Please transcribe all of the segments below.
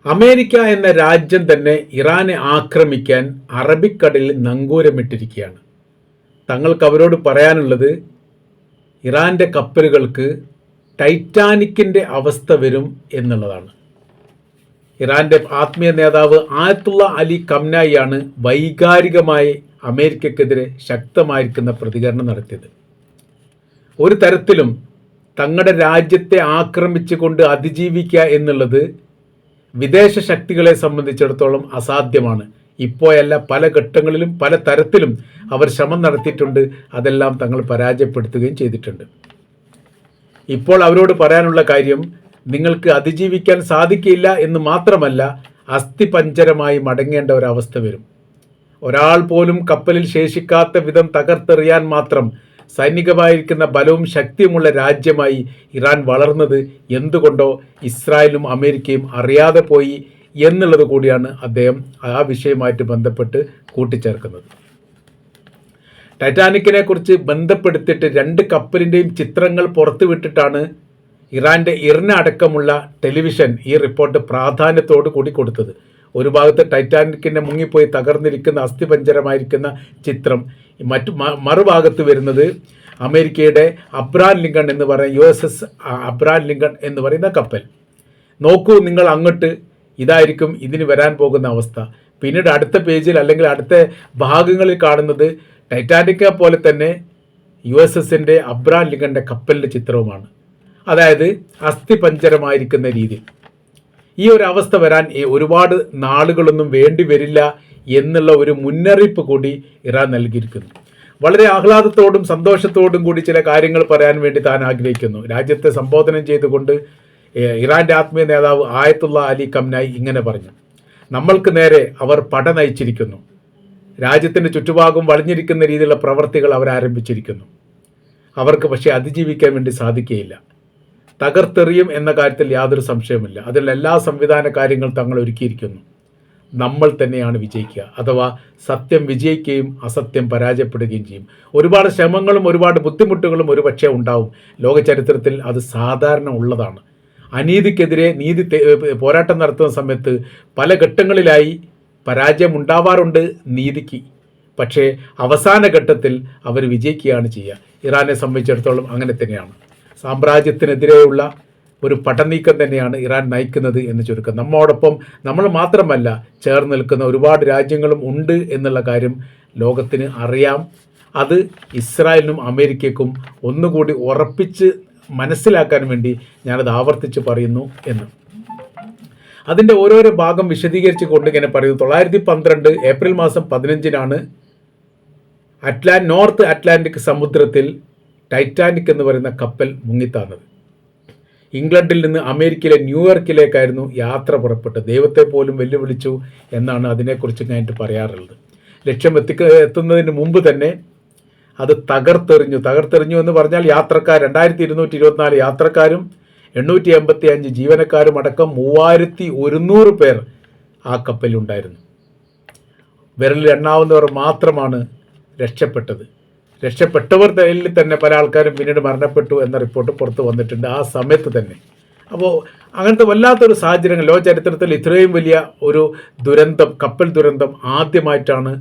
America എന്ന രാജ്യം തന്നെ ഇറാനെ ആക്രമിക്കാൻ അറബിക്കടലിൽ നങ്കൂരമിട്ടിരിക്കുകയാണ്. തങ്ങൾക്ക് അവരോട് പറയാനുള്ളത് ഇറാൻ്റെ കപ്പലുകൾക്ക് ടൈറ്റാനിക്കിൻ്റെ അവസ്ഥ വരും എന്നുള്ളതാണ്. ഇറാൻ്റെ ആത്മീയ നേതാവ് ആയത്തുള്ള അലി ഖംനായിയാണ് വൈകാരികമായി അമേരിക്കക്കെതിരെ ശക്തമായിരിക്കുന്ന പ്രതികരണം നടത്തിയത്. ഒരു തരത്തിലും തങ്ങളുടെ രാജ്യത്തെ ആക്രമിച്ചുകൊണ്ട് അതിജീവിക്കുക എന്നുള്ളത് വിദേശ ശക്തികളെ സംബന്ധിച്ചിടത്തോളം അസാധ്യമാണ്. ഇപ്പോഴല്ല, പല ഘട്ടങ്ങളിലും പല തരത്തിലും അവർ ശ്രമം നടത്തിയിട്ടുണ്ട്. അതെല്ലാം തങ്ങൾ പരാജയപ്പെടുത്തുകയും ചെയ്തിട്ടുണ്ട്. ഇപ്പോൾ അവരോട് പറയാനുള്ള കാര്യം, നിങ്ങൾക്ക് അതിജീവിക്കാൻ സാധിക്കില്ല എന്ന് മാത്രമല്ല, അസ്ഥിപഞ്ജരമായി മടങ്ങേണ്ട ഒരവസ്ഥ വരും. ഒരാൾ പോലും കപ്പലിൽ ശേഷിക്കാത്ത വിധം തകർത്തെറിയാൻ മാത്രം സൈനികമായിരിക്കുന്ന ബലവും ശക്തിയുമുള്ള രാജ്യമായി ഇറാൻ വളർന്നത് എന്തുകൊണ്ടോ ഇസ്രായേലും അമേരിക്കയും അറിയാതെ പോയി എന്നുള്ളത് കൂടിയാണ് അദ്ദേഹം ആ വിഷയവുമായിട്ട് ബന്ധപ്പെട്ട് കൂട്ടിച്ചേർക്കുന്നത്. ടൈറ്റാനിക്കിനെ കുറിച്ച് ബന്ധപ്പെടുത്തിയിട്ട് 2 കപ്പലിൻ്റെയും ചിത്രങ്ങൾ പുറത്തുവിട്ടിട്ടാണ് ഇറാൻ്റെ ഇർന അടക്കമുള്ള ടെലിവിഷൻ ഈ റിപ്പോർട്ട് പ്രാധാന്യത്തോടു കൂടി കൊടുത്തത്. ഒരു ഭാഗത്ത് ടൈറ്റാനിക്കിൻ്റെ മുങ്ങിപ്പോയി തകർന്നിരിക്കുന്ന അസ്ഥിപഞ്ജരമായിരിക്കുന്ന ചിത്രം, മറുഭാഗത്ത് വരുന്നത് അമേരിക്കയുടെ അബ്രഹാം ലിങ്കൺ എന്ന് പറയുന്ന USS അബ്രഹാം ലിങ്കൺ എന്ന് പറയുന്ന കപ്പൽ. നോക്കൂ നിങ്ങൾ അങ്ങോട്ട്, ഇതായിരിക്കും ഇതിന് വരാൻ പോകുന്ന അവസ്ഥ. പിന്നീട് അടുത്ത പേജിൽ അല്ലെങ്കിൽ അടുത്ത ഭാഗങ്ങളിൽ കാണുന്നത് ടൈറ്റാനിക്ക പോലെ തന്നെ USSൻ്റെ അബ്രഹാം ലിങ്കൻ്റെ കപ്പലിൻ്റെ ചിത്രവുമാണ്. അതായത് അസ്ഥിപഞ്ജരമായിരിക്കുന്ന രീതിയിൽ. ഈ ഒരു അവസ്ഥ വരാൻ ഒരുപാട് നാളുകളൊന്നും വേണ്ടി വരില്ല എന്നുള്ള ഒരു മുന്നറിയിപ്പ് കൂടി ഇറാൻ നൽകിയിരിക്കുന്നു. വളരെ ആഹ്ലാദത്തോടും സന്തോഷത്തോടും കൂടി ചില കാര്യങ്ങൾ പറയാൻ വേണ്ടി താൻ ആഗ്രഹിക്കുന്നു. രാജ്യത്തെ സംബോധന ചെയ്തുകൊണ്ട് ഇറാൻ്റെ ആത്മീയ നേതാവ് ആയത്തുള്ള അലി ഖംനായി ഇങ്ങനെ പറഞ്ഞു: നമ്മൾക്ക് നേരെ അവർ പട നയിച്ചിരിക്കുന്നു. രാജ്യത്തിൻ്റെ ചുറ്റുഭാഗം വളഞ്ഞിരിക്കുന്ന രീതിയിലുള്ള പ്രവർത്തികൾ അവർ ആരംഭിച്ചിരിക്കുന്നു. അവർക്ക് പക്ഷേ അതിജീവിക്കാൻ വേണ്ടി സാധിക്കുകയില്ല. തകർത്തെറിയും എന്ന കാര്യത്തിൽ യാതൊരു സംശയമില്ല. അതിൽ എല്ലാ സംവിധാന കാര്യങ്ങൾ തങ്ങൾ ഒരുക്കിയിരിക്കുന്നു. നമ്മൾ തന്നെയാണ് വിജയിക്കുക, അഥവാ സത്യം വിജയിക്കുകയും അസത്യം പരാജയപ്പെടുകയും ചെയ്യും. ഒരുപാട് ശ്രമങ്ങളും ഒരുപാട് ബുദ്ധിമുട്ടുകളും ഒരുപക്ഷെ ഉണ്ടാവും. ലോക ചരിത്രത്തിൽ അത് സാധാരണ ഉള്ളതാണ്. അനീതിക്കെതിരെ നീതി പോരാട്ടം നടത്തുന്ന സമയത്ത് പല ഘട്ടങ്ങളിലായി പരാജയം ഉണ്ടാവാറുണ്ട് നീതിക്ക്. പക്ഷേ അവസാന ഘട്ടത്തിൽ അവർ വിജയിക്കുകയാണ് ചെയ്യുക. ഇറാനെ സംബന്ധിച്ചിടത്തോളം അങ്ങനെ തന്നെയാണ്. സാമ്രാജ്യത്തിനെതിരെയുള്ള ഒരു പടനീക്കം തന്നെയാണ് ഇറാൻ നയിക്കുന്നത് എന്ന് ചുരുക്കം. നമ്മോടൊപ്പം നമ്മൾ മാത്രമല്ല, ചേർന്ന് നിൽക്കുന്ന ഒരുപാട് രാജ്യങ്ങളും ഉണ്ട് എന്നുള്ള കാര്യം ലോകത്തിന് അറിയാം. അത് ഇസ്രായേലിനും അമേരിക്കയ്ക്കും ഒന്നുകൂടി ഉറപ്പിച്ച് മനസ്സിലാക്കാൻ വേണ്ടി ഞാനത് ആവർത്തിച്ച് പറയുന്നു എന്ന്. അതിൻ്റെ ഓരോരോ ഭാഗം വിശദീകരിച്ച് കൊണ്ട് ഇങ്ങനെ പറയുന്നു. 1912 ഏപ്രിൽ മാസം 15-നാണ് നോർത്ത് അറ്റ്ലാന്റിക് സമുദ്രത്തിൽ ടൈറ്റാനിക് എന്ന് പറയുന്ന കപ്പൽ മുങ്ങിത്താന്നത്. ഇംഗ്ലണ്ടിൽ നിന്ന് അമേരിക്കയിലെ ന്യൂയോർക്കിലേക്കായിരുന്നു യാത്ര പുറപ്പെട്ടത്. ദൈവത്തെ പോലും വെല്ലുവിളിച്ചു എന്നാണ് അതിനെക്കുറിച്ച് ഞാനിട്ട് പറയാറുള്ളത്. ലക്ഷ്യം എത്തുന്നതിന് മുമ്പ് തന്നെ അത് തകർത്തെറിഞ്ഞു എന്ന് പറഞ്ഞാൽ യാത്രക്കാർ 2224 യാത്രക്കാരും 885 ജീവനക്കാരും അടക്കം 3100 പേർ ആ കപ്പലുണ്ടായിരുന്നു. വിരലിൽ എണ്ണാവുന്നവർ മാത്രമാണ് രക്ഷപ്പെട്ടത്. രക്ഷപ്പെട്ടവർ തന്നെ പല ആൾക്കാരും പിന്നീട് മരണപ്പെട്ടു എന്ന റിപ്പോർട്ട് പുറത്ത് വന്നിട്ടുണ്ട് ആ സമയത്ത് തന്നെ. അപ്പോൾ അങ്ങനത്തെ വല്ലാത്തൊരു സാഹചര്യങ്ങൾ, ലോക ചരിത്രത്തിൽ ഇത്രയും വലിയ ഒരു ദുരന്തം, കപ്പൽ ദുരന്തം ആദ്യമായിട്ടാണ്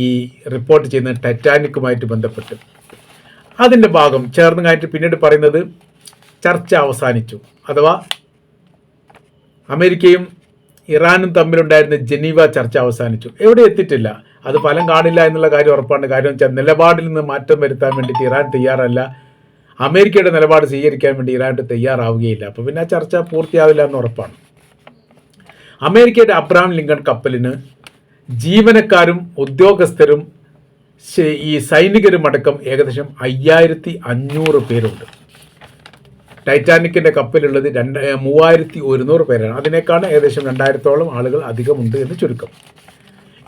ഈ റിപ്പോർട്ട് ചെയ്യുന്നത് ടൈറ്റാനിക്കുമായിട്ട് ബന്ധപ്പെട്ട്. അതിൻ്റെ ഭാഗം ചേർന്നതായിട്ട് പിന്നീട് പറയുന്നത് ചർച്ച അവസാനിച്ചു, അഥവാ അമേരിക്കയും ഇറാനും തമ്മിലുണ്ടായിരുന്ന ജനീവ ചർച്ച അവസാനിച്ചു. എവിടെ എത്തിയിട്ടില്ല. അത് ഫലം കാണില്ല എന്നുള്ള കാര്യം ഉറപ്പാണ്. കാര്യം വെച്ചാൽ നിലപാടിൽ നിന്ന് മാറ്റം വരുത്താൻ വേണ്ടിയിട്ട് ഇറാൻ തയ്യാറല്ല. അമേരിക്കയുടെ നിലപാട് സ്വീകരിക്കാൻ വേണ്ടി ഇറാൻ തയ്യാറാവുകയില്ല. അപ്പോൾ പിന്നെ ആ ചർച്ച പൂർത്തിയാവില്ല എന്ന് ഉറപ്പാണ്. അമേരിക്കയുടെ അബ്രഹാം ലിങ്കൺ കപ്പലിന് ജീവനക്കാരും ഉദ്യോഗസ്ഥരും ഈ സൈനികരും അടക്കം ഏകദേശം 5500 പേരുണ്ട്. ടൈറ്റാനിക്കിൻ്റെ കപ്പലുള്ളത് 3100 പേരാണ്. അതിനേക്കാൾ ഏകദേശം 2000-ഓളം ആളുകൾ അധികമുണ്ട് എന്ന് ചുരുക്കം.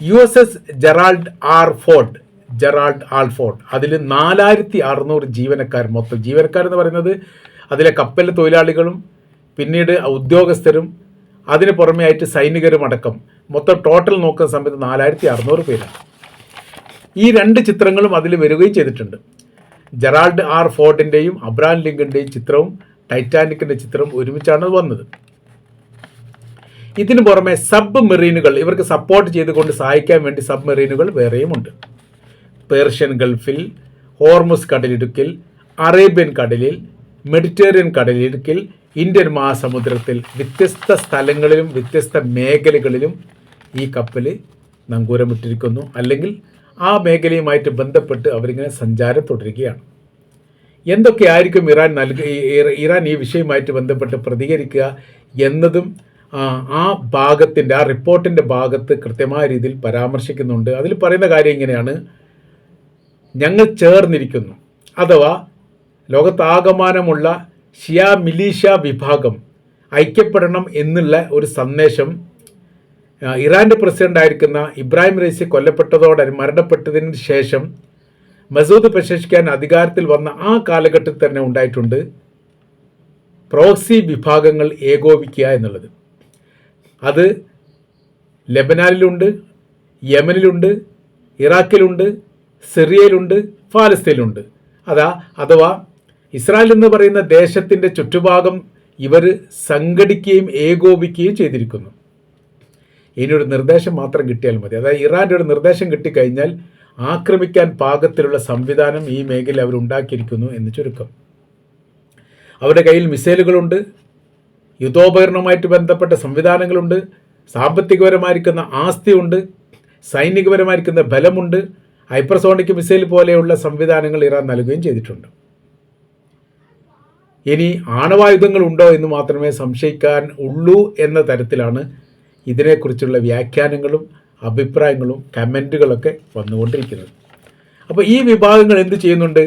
USS ജെറാൾഡ് ആൾഫോർഡ് അതിൽ 4600 ജീവനക്കാർ, മൊത്തം ജീവനക്കാരെന്ന് പറയുന്നത് അതിലെ കപ്പൽ തൊഴിലാളികളും പിന്നീട് ഉദ്യോഗസ്ഥരും അതിന് പുറമെ ആയിട്ട് സൈനികരും അടക്കം മൊത്തം ടോട്ടൽ നോക്കുന്ന സമയത്ത് 4600 പേരാണ്. ഈ 2 ചിത്രങ്ങളും അതിൽ വരികയും ചെയ്തിട്ടുണ്ട്. ജെറാൾഡ് ഫോർഡിൻ്റെയും അബ്രഹാം ലിങ്കൻ്റെയും ചിത്രവും ടൈറ്റാനിക്കിൻ്റെ ചിത്രവും ഒരുമിച്ചാണ് വന്നത്. ഇതിനു പുറമെ സബ് മെറീനുകൾ ഇവർക്ക് സപ്പോർട്ട് ചെയ്തുകൊണ്ട് സഹായിക്കാൻ വേണ്ടി സബ് മെറീനുകൾ വേറെയുമുണ്ട്. പേർഷ്യൻ ഗൾഫിൽ, ഹോർമുസ് കടലിടുക്കിൽ, അറേബ്യൻ കടലിൽ, മെഡിറ്ററേനിയൻ കടലിടുക്കിൽ, ഇന്ത്യൻ മഹാസമുദ്രത്തിൽ വ്യത്യസ്ത സ്ഥലങ്ങളിലും വ്യത്യസ്ത മേഖലകളിലും ഈ കപ്പൽ നങ്കൂരമിട്ടിരിക്കുന്നു. അല്ലെങ്കിൽ ആ മേഖലയുമായിട്ട് ബന്ധപ്പെട്ട് അവരിങ്ങനെ സഞ്ചാരം തുടരുകയാണ്. എന്തൊക്കെയായിരിക്കും ഇറാൻ ഈ വിഷയവുമായിട്ട് ബന്ധപ്പെട്ട് പ്രതികരിക്കുക എന്നതും ആ ഭാഗത്തിൻ്റെ ആ റിപ്പോർട്ടിൻ്റെ ഭാഗത്ത് കൃത്യമായ രീതിയിൽ പരാമർശിക്കുന്നുണ്ട്. അതിൽ പറയുന്ന കാര്യം ഇങ്ങനെയാണ്: ഞങ്ങൾ ചേർന്നിരിക്കുന്നു, അഥവാ ലോകത്താകമാനമുള്ള ഷിയ മിലീഷ്യ വിഭാഗം ഐക്യപ്പെടണം എന്നുള്ള ഒരു സന്ദേശം ഇറാൻ്റെ പ്രസിഡൻ്റായിരിക്കുന്ന ഇബ്രാഹിം റൈസി മരണപ്പെട്ടതിന് ശേഷം മസൂദ് പെഷഷ്കിയാൻ അധികാരത്തിൽ വന്ന ആ കാലഘട്ടത്തിൽ തന്നെ ഉണ്ടായിട്ടുണ്ട്. പ്രോക്സി വിഭാഗങ്ങൾ ഏകോപിക്കുക എന്നുള്ളത്. അത് ലെബനാനിലുണ്ട്, യമനിലുണ്ട്, ഇറാഖിലുണ്ട്, സിറിയയിലുണ്ട്, ഫലസ്തീനിലുണ്ട്. അഥവാ ഇസ്രായേൽ എന്ന് പറയുന്ന ദേശത്തിൻ്റെ ചുറ്റുഭാഗം ഇവർ സംഘടിക്കുകയും ഏകോപിക്കുകയും ചെയ്തിരിക്കുന്നു. ഇനിയൊരു നിർദ്ദേശം മാത്രം കിട്ടിയാൽ മതി. അതായത് ഇറാൻ്റെ ഒരു നിർദ്ദേശം കിട്ടിക്കഴിഞ്ഞാൽ ആക്രമിക്കാൻ പാകത്തിലുള്ള സംവിധാനം ഈ മേഖല അവരുണ്ടാക്കിയിരിക്കുന്നു എന്ന് ചുരുക്കം. അവരുടെ കയ്യിൽ മിസൈലുകളുണ്ട്, യുദ്ധോപകരണവുമായിട്ട് ബന്ധപ്പെട്ട സംവിധാനങ്ങളുണ്ട്, സാമ്പത്തികപരമായിരിക്കുന്ന ആസ്തിയുണ്ട്, സൈനികപരമായിരിക്കുന്ന ബലമുണ്ട്, ഹൈപ്പർസോണിക് മിസൈൽ പോലെയുള്ള സംവിധാനങ്ങൾ ഇറാൻ നൽകുകയും ചെയ്തിട്ടുണ്ട്. ഇനി ആണവായുധങ്ങൾ ഉണ്ടോ എന്ന് മാത്രമേ സംശയിക്കാൻ ഉള്ളൂ എന്ന തരത്തിലാണ് ഇതിനെക്കുറിച്ചുള്ള വ്യാഖ്യാനങ്ങളും അഭിപ്രായങ്ങളും കമൻറ്റുകളൊക്കെ വന്നുകൊണ്ടിരിക്കുന്നത്. അപ്പോൾ ഈ വിഭാഗങ്ങൾ എന്ത് ചെയ്യുന്നുണ്ട്?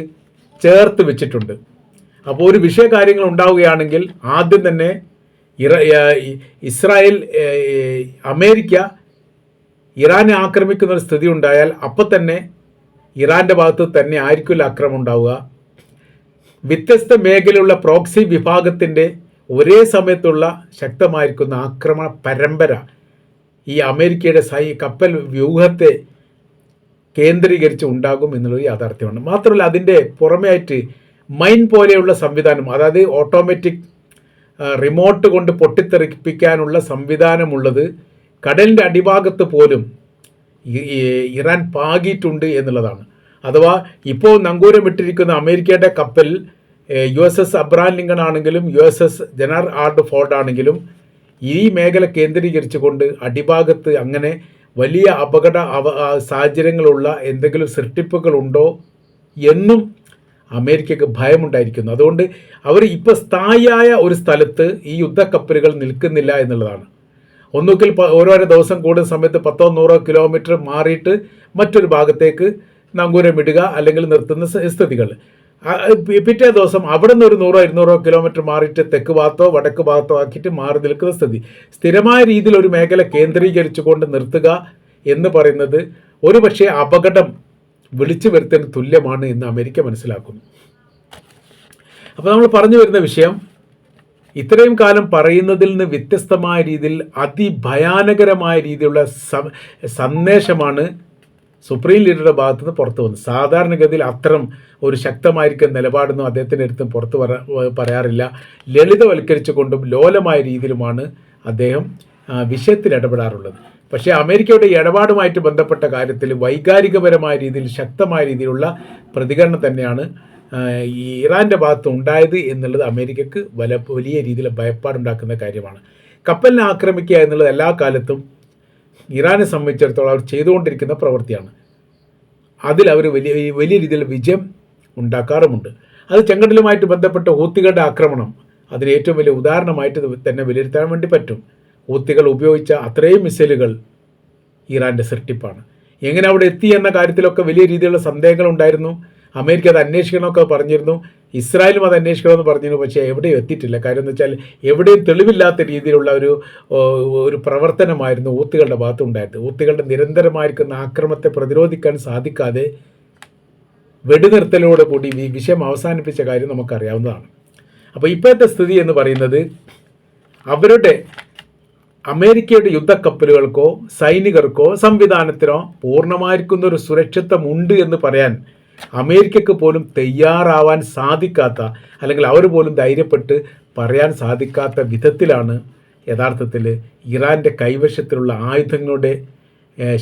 ചേർത്ത് വെച്ചിട്ടുണ്ട്. അപ്പോൾ ഒരു വിഷയകാര്യങ്ങൾ ഉണ്ടാവുകയാണെങ്കിൽ ആദ്യം തന്നെ ഇസ്രായേൽ, അമേരിക്ക ഇറാനെ ആക്രമിക്കുന്ന ഒരു സ്ഥിതി ഉണ്ടായാൽ അപ്പം തന്നെ ഇറാൻ്റെ ഭാഗത്ത് തന്നെ ആയിരിക്കില്ല ആക്രമണം ഉണ്ടാവുക. വ്യത്യസ്ത മേഖലയുള്ള പ്രോക്സി വിഭാഗത്തിൻ്റെ ഒരേ സമയത്തുള്ള ശക്തമായിരിക്കുന്ന ആക്രമണ പരമ്പര ഈ അമേരിക്കയുടെ കപ്പൽ വ്യൂഹത്തെ കേന്ദ്രീകരിച്ച് ഉണ്ടാകും എന്നുള്ളത് യാഥാർത്ഥ്യമാണ്. മാത്രമല്ല അതിൻ്റെ പുറമെയായിട്ട് മൈൻ പോലെയുള്ള സംവിധാനം, അതായത് ഓട്ടോമാറ്റിക് റിമോട്ട് കൊണ്ട് പൊട്ടിത്തെറിപ്പിക്കാനുള്ള സംവിധാനമുള്ളത് കടലിൻ്റെ അടിഭാഗത്ത് പോലും ഇറാൻ പാകിയിട്ടുണ്ട് എന്നുള്ളതാണ്. അഥവാ ഇപ്പോൾ നങ്കൂരമിട്ടിരിക്കുന്ന അമേരിക്കയുടെ കപ്പൽ USS അബ്രഹാം ലിങ്കൺ ആണെങ്കിലും USS ജനറൽ ആർഡ് ഫോർഡ് ആണെങ്കിലും ഈ മേഖല കേന്ദ്രീകരിച്ചുകൊണ്ട് അടിഭാഗത്ത് അങ്ങനെ വലിയ അപകട സാഹചര്യങ്ങളുള്ള എന്തെങ്കിലും സൃഷ്ടിപ്പുകളുണ്ടോ എന്നും അമേരിക്കക്ക് ഭയമുണ്ടായിരിക്കുന്നു. അതുകൊണ്ട് അവർ ഇപ്പോൾ സ്ഥായിയായ ഒരു സ്ഥലത്ത് ഈ യുദ്ധക്കപ്പലുകൾ നിൽക്കുന്നില്ല എന്നുള്ളതാണ്. ഒന്നുകിൽ ഓരോരോ ദിവസം കൂടുന്ന സമയത്ത് 10-100 കിലോമീറ്റർ മാറിയിട്ട് മറ്റൊരു ഭാഗത്തേക്ക് നങ്കൂരമിടുക അല്ലെങ്കിൽ നിർത്തുന്ന സ്ഥിതികൾ. പിറ്റേ ദിവസം അവിടെ നിന്ന് ഒരു 100-200 കിലോമീറ്റർ മാറിയിട്ട് തെക്ക് ഭാഗത്തോ വടക്ക് ഭാഗത്തോ ആക്കിയിട്ട് മാറി നിൽക്കുന്ന സ്ഥിതി. സ്ഥിരമായ രീതിയിൽ ഒരു മേഖല കേന്ദ്രീകരിച്ചുകൊണ്ട് നിർത്തുക എന്ന് പറയുന്നത് ഒരു പക്ഷേ അപകടം വിളിച്ചു വരുത്തുന്നതിന് തുല്യമാണ് എന്ന് അമേരിക്ക മനസ്സിലാക്കുന്നു. അപ്പോൾ നമ്മൾ പറഞ്ഞു വരുന്ന വിഷയം, ഇത്രയും കാലം പറയുന്നതിൽ നിന്ന് വ്യത്യസ്തമായ രീതിയിൽ അതിഭയാനകരമായ രീതിയിലുള്ള സന്ദേശമാണ് സുപ്രീം ലീഡറുടെ ഭാഗത്തുനിന്ന് പുറത്തു വന്നത്. സാധാരണഗതിയിൽ അത്തരം ഒരു ശക്തമായിരിക്കുന്ന നിലപാടൊന്നും അദ്ദേഹത്തിൻ്റെ അടുത്തും പുറത്തു പറയാറില്ല. ലളിതവൽക്കരിച്ചുകൊണ്ടും ലോലമായ രീതിയിലുമാണ് അദ്ദേഹം വിഷയത്തിൽ ഇടപെടാറുള്ളത്. പക്ഷേ അമേരിക്കയുടെ ഇടപാടുമായിട്ട് ബന്ധപ്പെട്ട കാര്യത്തിൽ വൈകാരികപരമായ രീതിയിൽ ശക്തമായ രീതിയിലുള്ള പ്രതികരണം തന്നെയാണ് ഈ ഇറാൻ്റെ ഭാഗത്ത് ഉണ്ടായത് എന്നുള്ളത് അമേരിക്കക്ക് വലിയ രീതിയിൽ ഭയപ്പാടുണ്ടാക്കുന്ന കാര്യമാണ്. കപ്പലിനെ ആക്രമിക്കുക എന്നുള്ളത് എല്ലാ കാലത്തും ഇറാനെ സംബന്ധിച്ചിടത്തോളം അവർ ചെയ്തുകൊണ്ടിരിക്കുന്ന പ്രവൃത്തിയാണ്. അതിൽ അവർ വലിയ രീതിയിൽ വിജയം ഉണ്ടാക്കാറുമുണ്ട്. അത് ചെങ്കടലുമായിട്ട് ബന്ധപ്പെട്ട ഹൂത്തികളുടെ ആക്രമണം അതിന് ഏറ്റവും വലിയ ഉദാഹരണമായിട്ട് തന്നെ വിലയിരുത്താൻ വേണ്ടി പറ്റും. ഹൂത്തികൾ ഉപയോഗിച്ച അത്രയും മിസൈലുകൾ ഇറാൻ്റെ സൃഷ്ടിപ്പാണ്. എങ്ങനെ അവിടെ എത്തി എന്ന കാര്യത്തിലൊക്കെ വലിയ രീതിയിലുള്ള സന്ദേഹങ്ങളുണ്ടായിരുന്നു. അമേരിക്ക അത് അന്വേഷിക്കണമൊക്കെ പറഞ്ഞിരുന്നു, ഇസ്രായേലും അത് അന്വേഷിക്കണമെന്ന് പറഞ്ഞിരുന്നു. പക്ഷേ എവിടെയും എത്തിയിട്ടില്ല. കാര്യം എന്ന് വെച്ചാൽ എവിടെയും തെളിവില്ലാത്ത രീതിയിലുള്ള ഒരു പ്രവർത്തനമായിരുന്നു ഹൂത്തികളുടെ ഭാഗത്തുണ്ടായിരുന്നത്. ഹൂത്തികളുടെ നിരന്തരമായിരിക്കുന്ന ആക്രമണത്തെ പ്രതിരോധിക്കാൻ സാധിക്കാതെ വെടിനിർത്തലോട് കൂടി ഈ വിഷയം അവസാനിപ്പിച്ച കാര്യം നമുക്കറിയാവുന്നതാണ്. അപ്പോൾ ഇപ്പോഴത്തെ സ്ഥിതി എന്ന് പറയുന്നത് അമേരിക്കയുടെ യുദ്ധക്കപ്പലുകൾക്കോ സൈനികർക്കോ സംവിധാനത്തിനോ പൂർണ്ണമായിരിക്കുന്ന ഒരു സുരക്ഷിതത്വം ഉണ്ട് എന്ന് പറയാൻ അമേരിക്കക്ക് പോലും തയ്യാറാവാൻ സാധിക്കാത്ത, അല്ലെങ്കിൽ അവർ പോലും ധൈര്യപ്പെട്ട് പറയാൻ സാധിക്കാത്ത വിധത്തിലാണ് യഥാർത്ഥത്തിൽ ഇറാൻ്റെ കൈവശത്തിലുള്ള ആയുധങ്ങളുടെ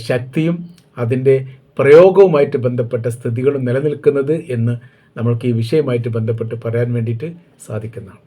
ശക്തിയും അതിൻ്റെ പ്രയോഗവുമായിട്ട് ബന്ധപ്പെട്ട സ്ഥിതികളും നിലനിൽക്കുന്നത് എന്ന് നമ്മൾക്ക് ഈ വിഷയമായിട്ട് ബന്ധപ്പെട്ട് പറയാൻ വേണ്ടിയിട്ട് സാധിക്കുന്നതാണ്.